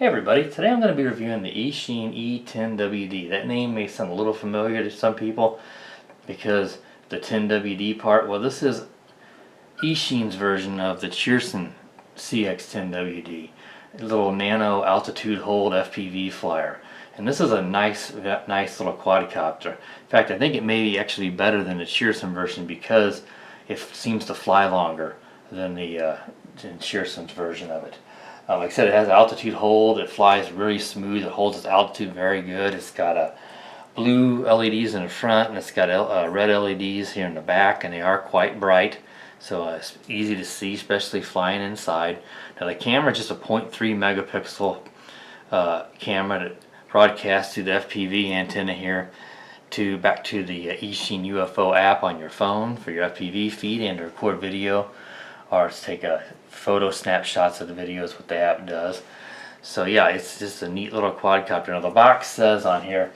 Hey everybody, today I'm going to be reviewing the Eachine E10WD. That name may sound a little familiar to some people because the 10WD part, well, this is Eachine's version of the Cheerson CX-10WD, a little nano altitude hold FPV flyer. And this is a nice little quadcopter. In fact, I think it may be actually better than the Cheerson version because it seems to fly longer than the Cheerson's version of it. Like I said, it has altitude hold. It flies really smooth. It holds its altitude very good. It's got blue LEDs in the front, and it's got red LEDs here in the back, and they are quite bright. So it's easy to see, especially flying inside. Now the camera is just a 0.3 megapixel camera that broadcasts through the FPV antenna here back to the Eachine UFO app on your phone for your FPV feed and to record video, or to take a photo snapshots of the videos, what the app does. So yeah, it's just a neat little quadcopter. Now the box says on here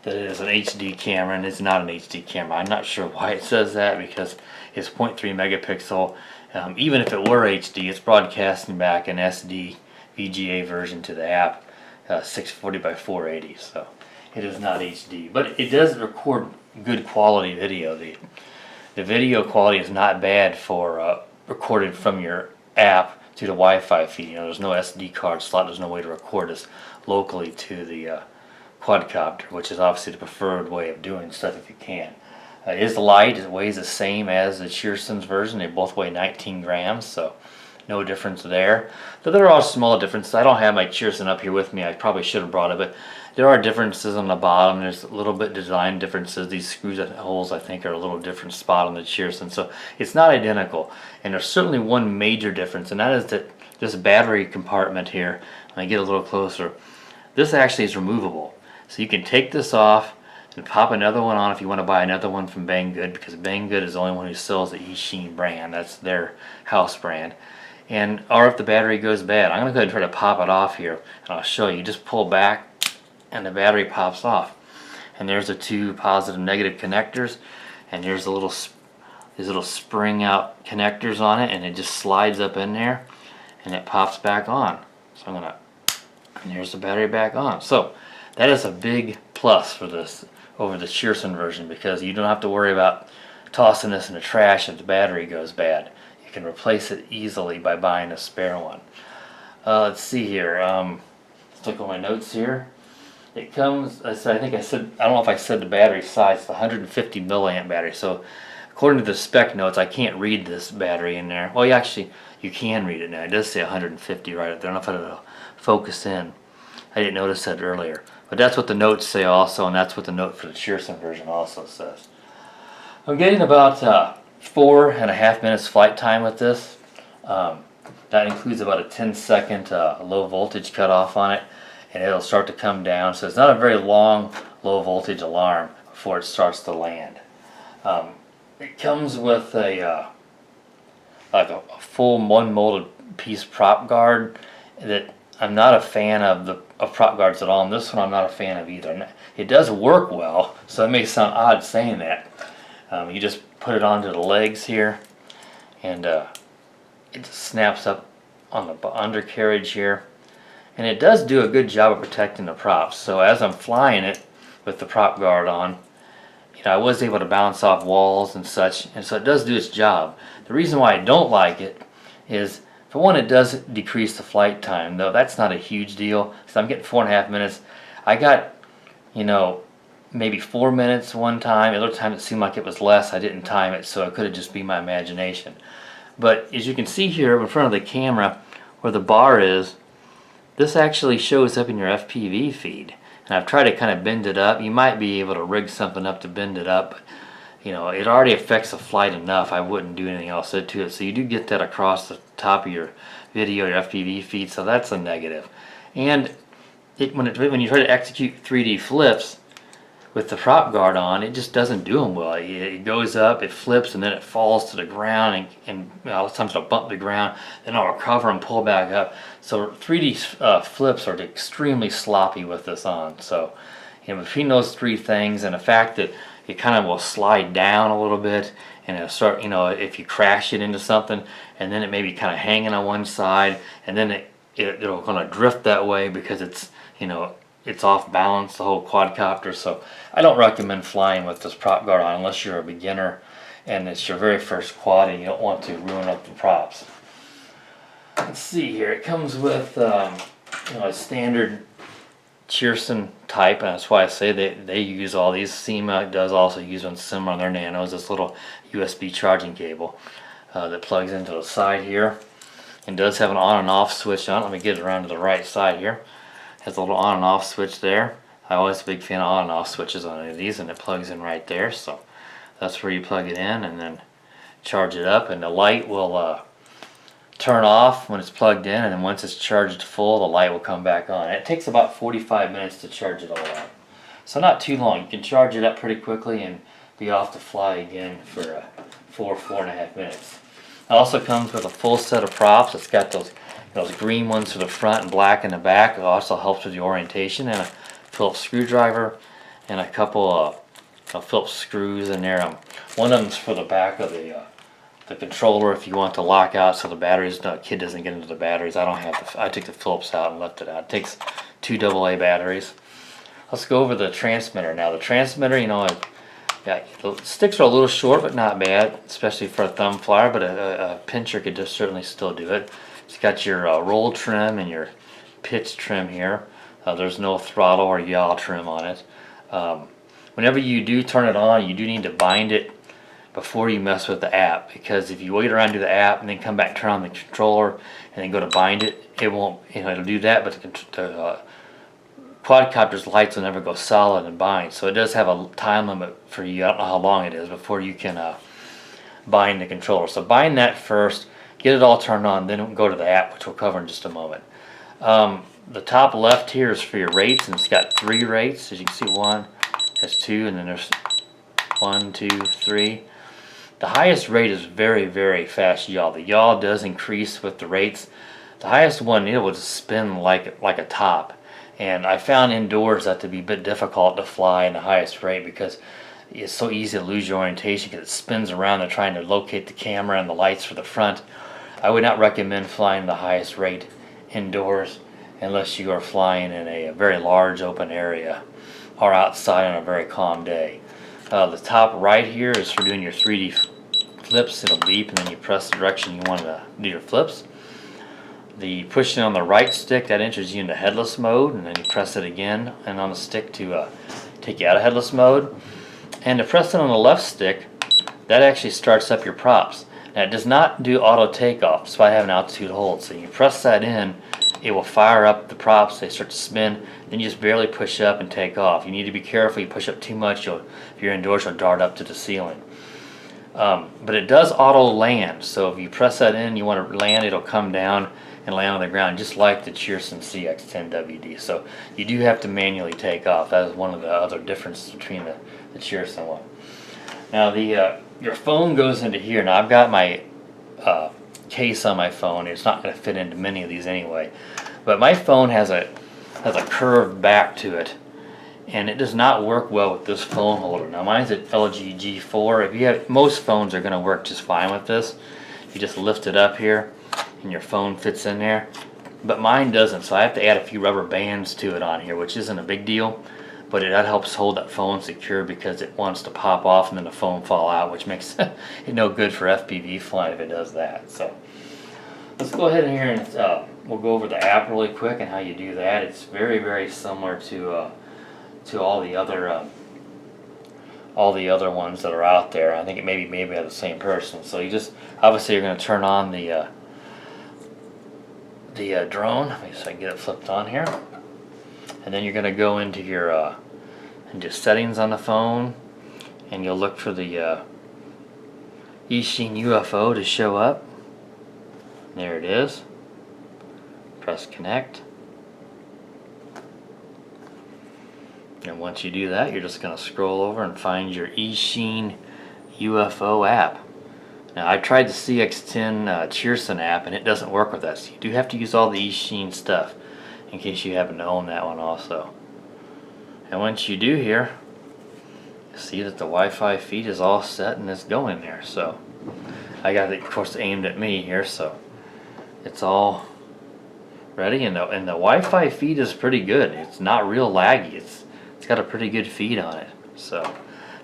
that it is an HD camera, and it's not an HD camera. I'm not sure why it says that because it's 0.3 megapixel. Even if it were HD, it's broadcasting back an SD VGA version to the app, 640 by 480. So it is not HD, but it does record good quality video. The video quality is not bad for recorded from your app to the Wi-Fi feed. You know, there's no SD card slot. There's no way to record this locally to the quadcopter, which is obviously the preferred way of doing stuff if you can. It is light. It weighs the same as the Cheerson's version. They both weigh 19 grams, so no difference there. But there are small differences. I don't have my Cheerson up here with me. I probably should have brought it, but there are differences on the bottom. There's a little bit design differences. These screws and holes, I think, are a little different spot on the Cheerson. So it's not identical. And there's certainly one major difference, and that is that this battery compartment here, when I get a little closer, this actually is removable. So you can take this off and pop another one on if you want to buy another one from Banggood, because Banggood is the only one who sells the Eachine brand. That's their house brand. Or if the battery goes bad, I'm going to go ahead and try to pop it off here, and I'll show you. Just pull back and the battery pops off, and there's the two positive and negative connectors, and there's these little spring out connectors on it, and it just slides up in there and it pops back on. So and there's the battery back on. So that is a big plus for this over the Cheerson version, because you don't have to worry about tossing this in the trash if the battery goes bad. You can replace it easily by buying a spare one. Let's see here. Let's look at my notes here. It comes, I don't know if I said the battery size, it's 150 milliamp battery. So according to the spec notes, I can't read this battery in there. Well, you can read it now. It does say 150 right up there. I don't know if it'll focus in. I didn't notice that earlier. But that's what the notes say also, and that's what the note for the Cheerson version also says. I'm getting about 4.5 minutes flight time with this. That includes about a 10-second low voltage cutoff on it, and it'll start to come down. So it's not a very long low voltage alarm before it starts to land. It comes with a full one molded piece prop guard that I'm not a fan of prop guards at all, and this one I'm not a fan of either. It does work well, so it may sound odd saying that. You just put it onto the legs here, and it just snaps up on the undercarriage here. And it does do a good job of protecting the props. So as I'm flying it with the prop guard on, I was able to bounce off walls and such, and so it does do its job. The reason why I don't like it is, for one, it does decrease the flight time, though that's not a huge deal. So I'm getting 4.5 minutes. I got, maybe 4 minutes one time. Other time it seemed like it was less. I didn't time it, so it could have just been my imagination. But as you can see here in front of the camera, where the bar is, this actually shows up in your FPV feed. And I've tried to kind of bend it up. You might be able to rig something up to bend it up, but it already affects the flight enough. I wouldn't do anything else to it. So you do get that across the top of your video, your FPV feed, so that's a negative. And when you try to execute 3D flips with the prop guard on, it just doesn't do them well. It goes up, it flips, and then it falls to the ground, and a lot of times it'll bump the ground, then it'll recover and pull back up. So 3D flips are extremely sloppy with this on. So between those three things and the fact that it kind of will slide down a little bit, and it'll start, if you crash it into something, and then it may be kind of hanging on one side, and then it'll kind of drift that way because it's, you know, it's off balance, the whole quadcopter. So I don't recommend flying with this prop guard on unless you're a beginner and it's your very first quad and you don't want to ruin up the props. Let's see here. It comes with you know, a standard Cheerson type, and that's why I say they use all these. SEMA does also use one similar on their Nanos. This little USB charging cable that plugs into the side here, and does have an on and off switch on it. Let me get it around to the right side here. Has a little on and off switch there. I'm always a big fan of on and off switches on any of these, and it plugs in right there. So that's where you plug it in and then charge it up, and the light will turn off when it's plugged in, and then once it's charged full, the light will come back on. It takes about 45 minutes to charge it all up, so not too long. You can charge it up pretty quickly and be off to fly again for 4.5 minutes. It also comes with a full set of props. It's got those green ones for the front and black in the back. It also helps with the orientation, and a Phillips screwdriver and a couple of Phillips screws in there. One of them's for the back of the controller if you want to lock out so the batteries, the kid doesn't get into the batteries. I don't have I took the Phillips out and left it out. It takes 2 AA batteries. Let's go over the transmitter now. The transmitter, you know, yeah, the sticks are a little short but not bad, especially for a thumb flyer, but a pincher could just certainly still do it. It's got your roll trim and your pitch trim here. There's no throttle or yaw trim on it. Whenever you do turn it on, you do need to bind it before you mess with the app, because if you wait around to do the app and then come back, turn on the controller and then go to bind it, it won't, you know, it'll do that, but the quadcopter's lights will never go solid and bind. So it does have a time limit for you. I don't know how long it is before you can bind the controller. So bind that first, get it all turned on, then go to the app, which we'll cover in just a moment. The top left here is for your rates, and it's got 3 rates. As you can see, 1 has 2, and then there's 1, 2, 3. The highest rate is very, very fast yaw. The yaw does increase with the rates. The highest one, it will just spin like a top. And I found indoors that to be a bit difficult to fly in the highest rate because it's so easy to lose your orientation because it spins around and trying to locate the camera and the lights for the front. I would not recommend flying the highest rate indoors unless you are flying in a very large open area or outside on a very calm day. The top right here is for doing your 3D flips. It'll beep and then you press the direction you want to do your flips. The pushing on the right stick, that enters you into headless mode, and then you press it again and on the stick to take you out of headless mode. And to press it on the left stick, that actually starts up your props. Now it does not do auto takeoff despite having altitude hold. So you press that in, it will fire up the props, they start to spin, then you just barely push up and take off. You need to be careful, you push up too much, if you're indoors, you'll dart up to the ceiling. But it does auto land, so if you press that in, you want to land, it'll come down and land on the ground just like the Cheerson CX-10WD. So you do have to manually take off. That is one of the other differences between the Cheerson one. Now your phone goes into here. Now I've got my case on my phone. It's not going to fit into many of these anyway, but my phone has a curved back to it, and it does not work well with this phone holder. Now mine's an LG G4. If you have, most phones are going to work just fine with this. You just lift it up here and your phone fits in there, but mine doesn't, so I have to add a few rubber bands to it on here, which isn't a big deal, but that helps hold that phone secure because it wants to pop off and then the phone fall out, which makes it no good for FPV flying if it does that. So let's go ahead and here and we'll go over the app really quick and how you do that. It's very, very similar to all the other ones that are out there. I think it maybe by the same person. So you just obviously you're going to turn on the drone. Let me see if I can get it flipped on here. And then you're going to go into your into settings on the phone, and you'll look for the Eachine UFO to show up. There it is. Press connect. And once you do that, you're just going to scroll over and find your Eachine UFO app. Now I tried the CX-10 Cheerson app and it doesn't work with that, so you do have to use all the Eachine stuff in case you happen to own that one also. And once you do here, you see that the Wi-Fi feed is all set and it's going there. So I got it of course aimed at me here, so it's all Ready? And the Wi-Fi feed is pretty good. It's not real laggy. It's got a pretty good feed on it. So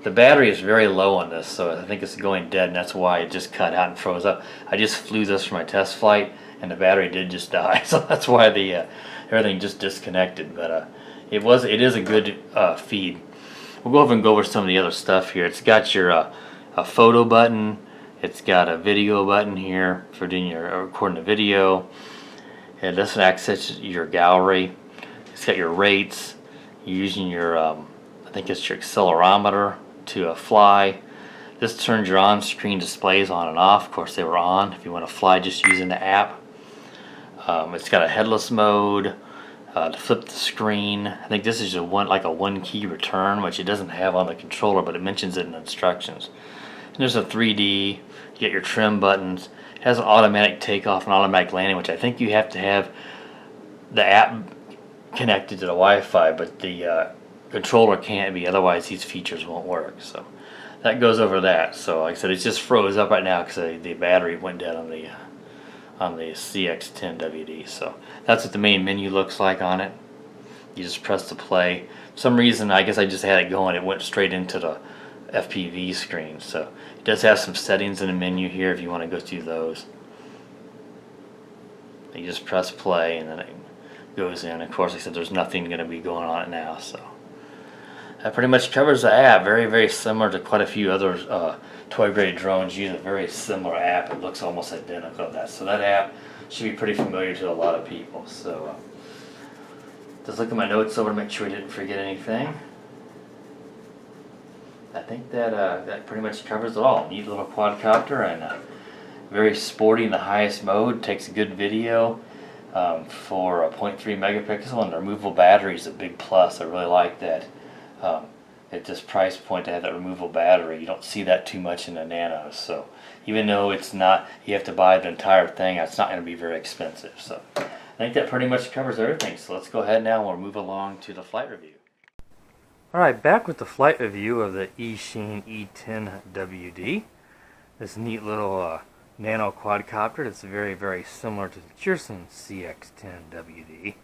the battery is very low on this, so I think it's going dead, and that's why it just cut out and froze up. I just flew this for my test flight, and the battery did just die, so that's why the everything just disconnected. But it is a good feed. We'll go over and go over some of the other stuff here. It's got your a photo button. It's got a video button here for doing your recording the video. And this one accesses your gallery. It's got your rates. You're using your I think it's your accelerometer to fly. This turns your on-screen displays on and off. Of course, they were on. If you want to fly just using the app. It's got a headless mode. To flip the screen. I think this is a one key return, which it doesn't have on the controller, but it mentions it in the instructions. And there's a 3D. You get your trim buttons. It has an automatic takeoff and automatic landing, which I think you have to have the app connected to the Wi-Fi, but the controller can't be, otherwise these features won't work. So that goes over that. So like I said, it just froze up right now because the battery went dead on the CX-10WD. So that's what the main menu looks like on it. You just press the play. For some reason, I guess I just had it going, it went straight into the FPV screen. So it does have some settings in the menu here if you want to go through those. You just press play and then it goes in. Of course, like I said, there's nothing going to be going on it now. So that pretty much covers the app. Very, very similar to quite a few other toy grade drones. Use a very similar app. It looks almost identical to that. So that app should be pretty familiar to a lot of people. So just look at my notes over to make sure I didn't forget anything. I think that pretty much covers it all. Neat little quadcopter, and very sporty in the highest mode. Takes good video for a 0.3 megapixel, and the removable battery is a big plus. I really like that. At this price point to have that removable battery, you don't see that too much in the Nanos. So even though it's not, you have to buy the entire thing, it's not going to be very expensive. So I think that pretty much covers everything. So let's go ahead now and we'll move along to the flight review. Alright, back with the flight review of the Eachine E10WD. This neat little nano quadcopter that's very, very similar to the Cheerson CX-10WD.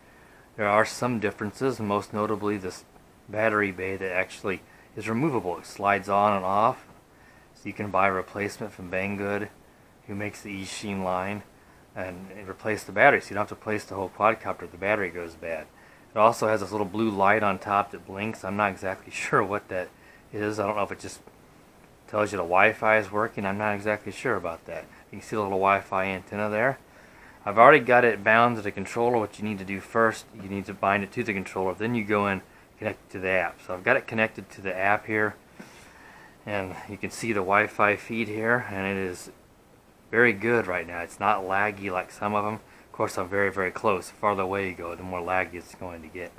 There are some differences, most notably this battery bay that actually is removable. It slides on and off, so you can buy a replacement from Banggood, who makes the Eachine line, and replace the battery, so you don't have to replace the whole quadcopter if the battery goes bad. It also has this little blue light on top that blinks. I'm not exactly sure what that is. I don't know if it just tells you the Wi-Fi is working. I'm not exactly sure about that. You can see the little Wi-Fi antenna there. I've already got it bound to the controller. What you need to do first, you need to bind it to the controller. Then you go in, connect it to the app. So I've got it connected to the app here, and you can see the Wi-Fi feed here, and it is very good right now. It's not laggy like some of them. Of course, I'm very, very close. The farther away you go, the more laggy it's going to get.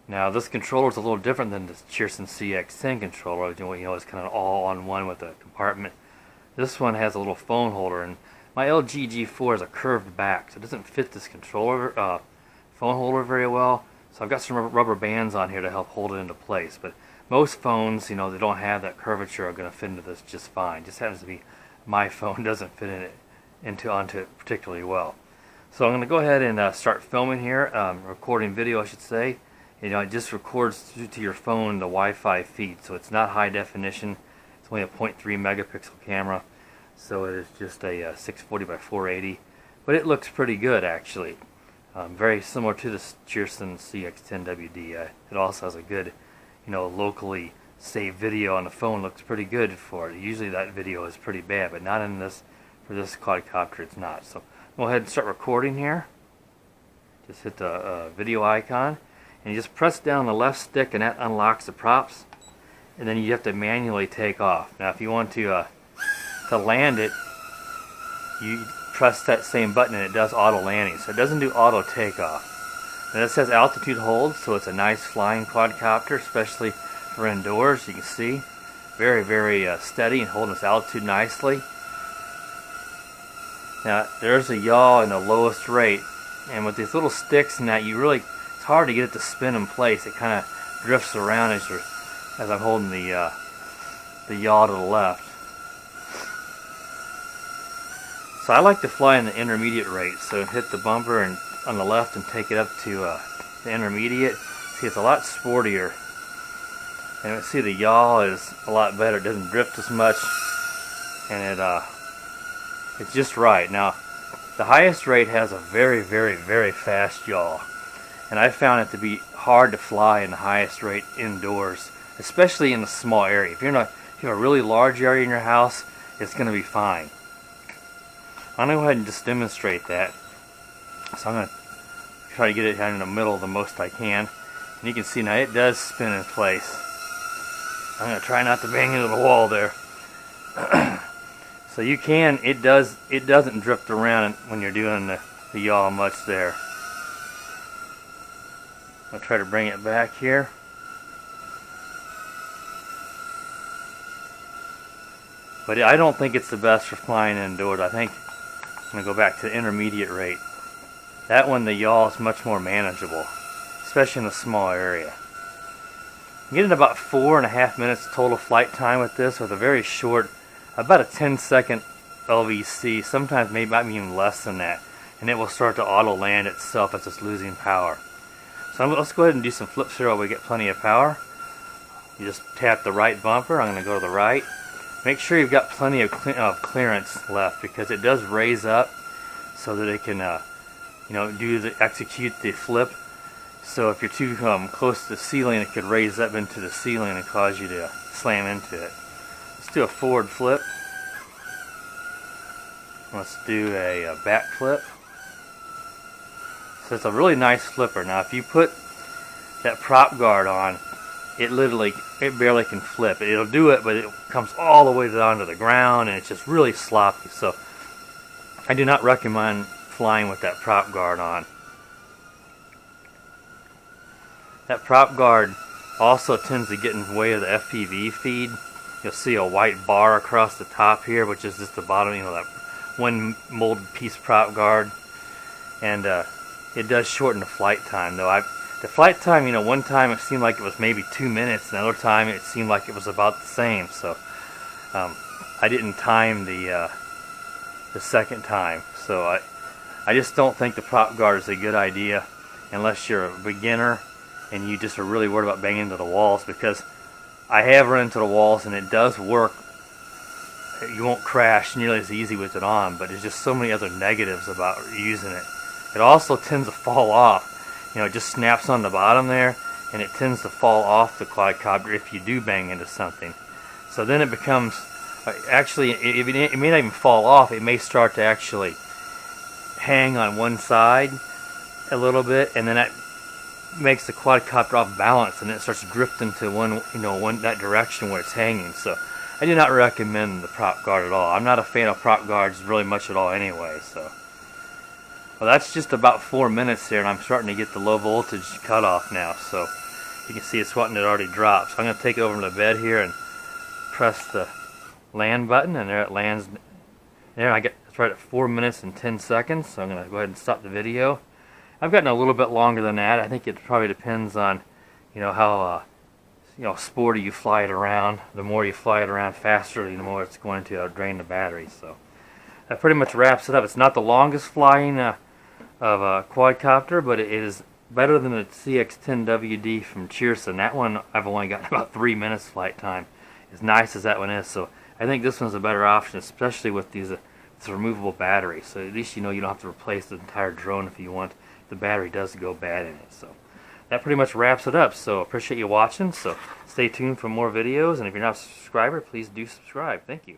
Now, this controller is a little different than the Cheerson CX-10 controller. You know, it's kind of all-on-one with a compartment. This one has a little phone holder, and my LG G4 has a curved back, so it doesn't fit this controller phone holder very well. So I've got some rubber bands on here to help hold it into place. But most phones, you know, they don't have that curvature, are going to fit into this just fine. Just happens to be my phone doesn't fit onto it particularly well. So I'm going to go ahead and start filming here, recording video, I should say. You know, it just records to your phone the Wi-Fi feed, so it's not high definition. It's only a 0.3 megapixel camera, so it is just a 640 by 480. But it looks pretty good, actually. Very similar to the Cheerson CX-10WD. It also has a good, you know, locally saved video on the phone. Looks pretty good for it. Usually that video is pretty bad, but not in this. For this quadcopter, it's not. So go ahead and start recording here. Just hit the video icon, and you just press down the left stick, and that unlocks the props. And then you have to manually take off. Now, if you want to land it, you press that same button, and it does auto landing. So it doesn't do auto takeoff. And it says altitude hold, so it's a nice flying quadcopter, especially for indoors. You can see very, very steady and holding its altitude nicely. Now, there's a yaw in the lowest rate, and with these little sticks and that, it's hard to get it to spin in place. It kind of drifts around as I'm holding the yaw to the left. So I like to fly in the intermediate rate, so hit the bumper and on the left and take it up to the intermediate. See, it's a lot sportier. And see, the yaw is a lot better. It doesn't drift as much, and it's just right. Now, the highest rate has a very, very, very fast yaw, and I found it to be hard to fly in the highest rate indoors, especially in a small area. If you have a really large area in your house, it's going to be fine. I'm going to go ahead and just demonstrate that. So I'm going to try to get it in the middle the most I can, and you can see now it does spin in place. I'm going to try not to bang into the wall there. So you can, it doesn't drift around when you're doing the yaw much there. I'll try to bring it back here. But I don't think it's the best for flying indoors. I think I'm going to go back to the intermediate rate. That one, the yaw is much more manageable, especially in a small area. I'm getting about 4.5 minutes total flight time with this, with a very short, about a 10-second LVC, sometimes maybe even less than that, and it will start to auto land itself as it's losing power. So let's go ahead and do some flips here while we get plenty of power. You just tap the right bumper. I'm going to go to the right. Make sure you've got plenty of clearance left, because it does raise up so that it can execute the flip. So if you're too close to the ceiling, it could raise up into the ceiling and cause you to slam into it. Let's do a forward flip. Let's do a back flip. So it's a really nice flipper. Now if you put that prop guard on, it barely can flip. It'll do it, but it comes all the way down to the ground, and it's just really sloppy. So I do not recommend flying with that prop guard on. That prop guard also tends to get in the way of the FPV feed. You'll see a white bar across the top here, which is just the bottom, that one molded piece prop guard. And it does shorten the flight time, though. The flight time, one time it seemed like it was maybe 2 minutes, and another time it seemed like it was about the same. So I didn't time the second time. So I just don't think the prop guard is a good idea unless you're a beginner and you just are really worried about banging into the walls, because I have run into the walls and it does work. You won't crash nearly as easy with it on, but there's just so many other negatives about using it. It also tends to fall off. It just snaps on the bottom there, and it tends to fall off the quadcopter if you do bang into something. So then it becomes, actually, it may not even fall off. It may start to actually hang on one side a little bit, and then that makes the quadcopter off balance, and it starts drifting to that direction where it's hanging. So I do not recommend the prop guard at all. I'm not a fan of prop guards really much at all anyway. So well, that's just about 4 minutes here, and I'm starting to get the low voltage cutoff now. So you can see it's wanting to already drop. So I'm going to take it over to the bed here and press the land button, and there it lands. There, it's right at 4 minutes and 10 seconds. So I'm going to go ahead and stop the video. I've gotten a little bit longer than that. I think it probably depends on, how sporty you fly it around. The more you fly it around faster, the more it's going to drain the battery. So that pretty much wraps it up. It's not the longest flying of a quadcopter, but it is better than the CX-10WD from Cheerson. That one I've only got about 3 minutes flight time. As nice as that one is, so I think this one's a better option, especially with this removable battery. So at least you don't have to replace the entire drone if you want. The battery does go bad in it. So that pretty much wraps it up. So appreciate you watching. So stay tuned for more videos, and if you're not a subscriber, please do subscribe. Thank you.